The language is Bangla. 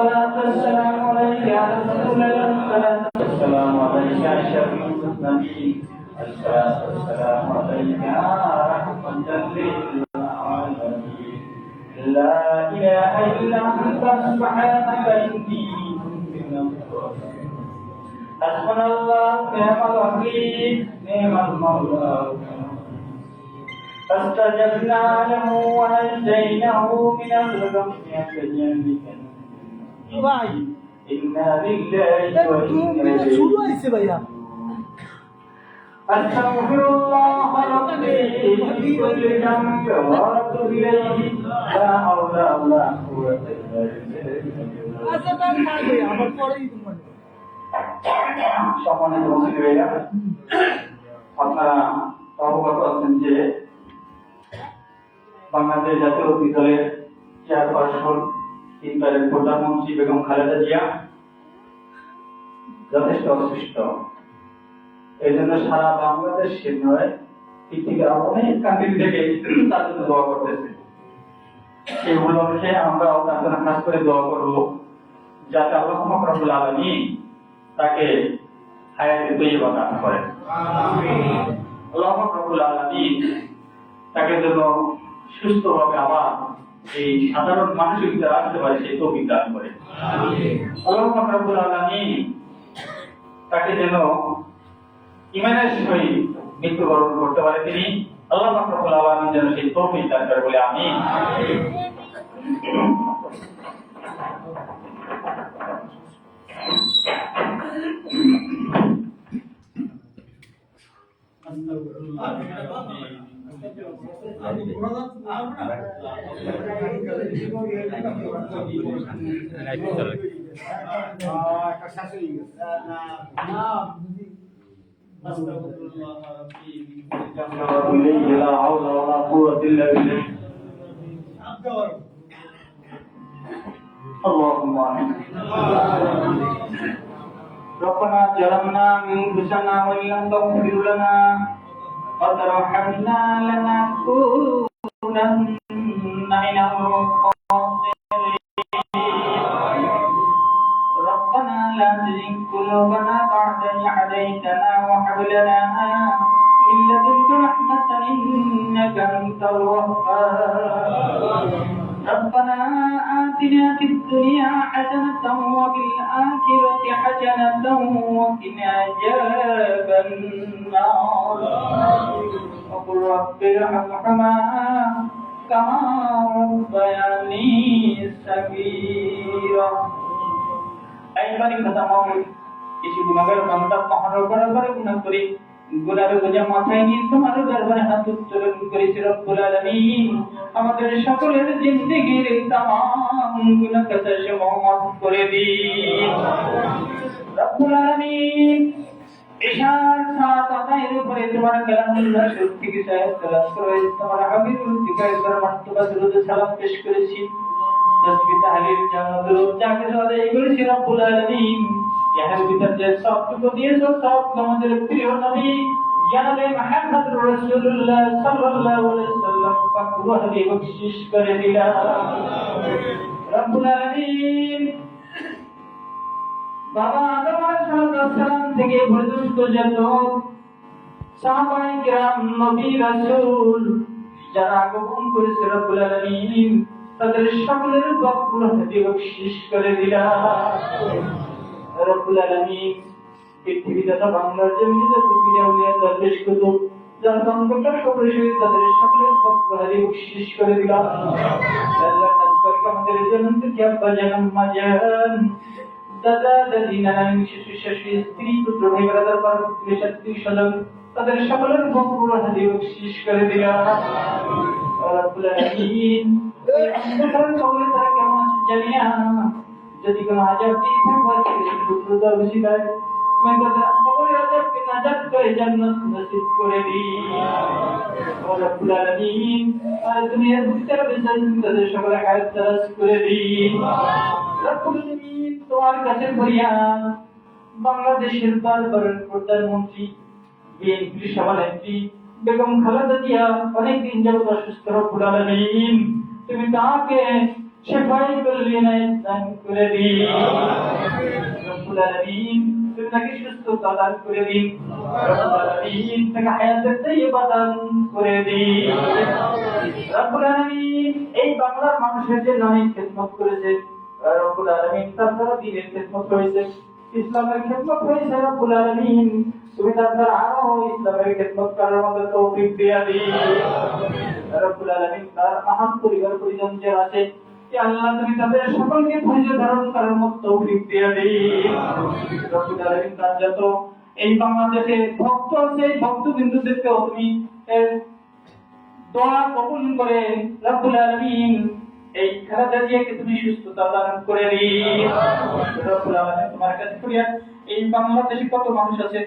الصلاة والسلام عليك يا رسول الله، الصلاة والسلام عليك يا شفيع المرسلين، الصلاة والسلام عليك يا رحمة للعالمين. لا إله إلا أنت سبحانك إني كنت من الظالمين. حسبنا الله ونعم الوكيل، نعم المولى. فاستجبنا له ونجيناه من الغم كذلك. إنا لله وإنا إليه. أستغفر الله ربي من كل ذنب وأتوب إليه، لا حول ولا قوة إلا بالله। সম্মানিত মুসলিমেরা, আপনারা অবগত আছেন যে বাংলাদেশ জাতীয় দলের চেয়ারপারসন তিনবারের প্রধানমন্ত্রী বেগম খালেদা জিয়া যথেষ্ট অসুস্থ। এই জন্য সারা বাংলাদেশের নয়, পৃথিবীর অনেক কান্ট্রি থেকে তার জন্য দোয়া করতেছে। সেই উপলক্ষে আমরা তার জন্য খাস করে দোয়া করবো যাতে আল্লাহ রাব্বুল আলামিন তাকে হায়াতে তৈয়বা দান করেন। আল্লাহ রাব্বুল আলামিন তাকে যেন সুস্থভাবে আবার এই সাধারণ মানুষের ভিতরে আসতে পারে সেই তৌফিক দান করেন। আল্লাহ রাব্বুল আলামিন তাকে যেন ঈমানের সহিত মৃত্যুবরণ করতে পারে তিনি। আল্লাহ রাব্বুল আলামিন যেন সেই তৌফিক দান করে বলে আমিন। اللهم آمين. ربنا ظلمنا أنفسنا وإن لم تغفر لنا وترحمنا لنكونن من الخاسرين. ربنا لا تزغ قلوبنا بعد إذ هديتنا وهب لنا من لدنك رحمة إنك أنت الوهاب. ربنا آتنا في الدنيا حسنة وفي الآخرة حسنة وقنا عذاب النار. وقل رب ارحمهما كما ربياني صغيرا. একবারই খতম হবে। কিছু গুনাহগার বান্দা পাহাড় করার পরে গুনাহ করে গুনাহের বোঝা মাথায় নিয়ে তোমার দরবারে হাত উত্তোলন করেছে রব্বুল আলামিন। আমাদের সকলের জিন্দেগির तमाम গুনাহ খাতা সমূহ মাফ করে দিন রব্বুল আলামিন। ইশার সাত আদায়ের উপরে তোমার কালামুল্লাহ সত্যি কি সাহেব সালাত করে তোমার হাবিবুল দিকার মারতবা দরুদ সালাম পেশ করেছি। তসবিহ তাহলিল জানাতুল যাকে আদায় করেছি রব্বুল আলামিন। ইহার ভিতর যে সবটুকু দিয়েছো সব আমাদের প্রিয় নবী জানাবে মুহাম্মদ রাসূলুল্লাহ সাল্লাল্লাহু আলাইহি ওয়াসাল্লাম পাক রুহে বখশিশ করে দিলা রব্বুল আলামিন। বাবা আদম আলাইহিস সালাম থেকে পর্যন্ত যত সাহাবায়ে কিরাম নবী রাসূল যারা আগমন করেছে রব্বুল আলামিন তাদের সকলের পাক রুহে বখশিশ করে দিলা রব্বুল আলামিন। পৃথিবী তথা বাংলার জমিনে যত পীর আউলিয়া দরবেশ কুতুব যার সংকটের খবর সহিত তাদের সকলের পক্ষে বখশিশ করে দিলাম। আল্লাহ খাস করে আমাদের জন্য কি আব্বা জানাম মাজান দাদা দাদি নানা শিশু শাশু স্ত্রী পুত্র ভাই ব্রাদার পারপুত্র আত্মীয় স্বজন তাদের সকলের পক্ষে বখশিশ করে দিলাম রব্বুল আলামিন। আমাদের সকলের তারা কেমন আছে জানি না, যদি কোনো আযাব দিয়ে থাকে পুত্রতা বসিলায় তুমি তাদের সকলের আযাবকে নাজাত করে জান্নাত নসিব করে দিন রব্বুল আলামিন। আর দুনিয়ার ভিতরে বেঁচে তাদের সকলের হায়াত দারাজ করে দিন রব্বুল আলামিন। তোমার কাছে ফরিয়াদ বাংলাদেশের বারবারের প্রধানমন্ত্রী বিএনপির সভানেত্রী বেগম খালেদা জিয়া অনেকদিন যাবত অসুস্থ রব্বুল আলামিন। তুমি তাকে শিফাই কুল্লি দান করে দিন রব্বুল আলামিন তুমি তাকে সুস্থতা দান করে দিন রব্বুল আলামিন তাকে হায়াতের তাইয়্যিবা দান করে দিন রব্বুল আলামিন এই বাংলার মানুষের যে নারী খেদমত করেছে রব্বুল আলামিন তার দ্বারা দ্বীনের খেদমত হয়েছে ইসলামের খেদমত হয়েছে রব্বুল আলামিন তুমি তার দ্বারা আরো ইসলামের খেদমত করার মতো তৌফিক দিয়া দিন রব্বুল আলামিন তার আহাম পরিবার পরিজন যে আছে আল্লাহ তুমি তাদের সকলকে ধৈর্য ধারণ করার মতো তৌফিক দিয়ে দিন রব্বুল আলামিন তার যত এই বাংলাদেশে ভক্ত আছে এই ভক্ত বিন্দুদেরকে তুমি দোয়া কবুল করে রব্বুল আলামিন এই খালেদা জিয়াকে তুমি সুস্থতা দান করে দিন রব্বুল আলামিন তোমার কাছে ফরিয়াদ এই বাংলাদেশে কত মানুষ আছে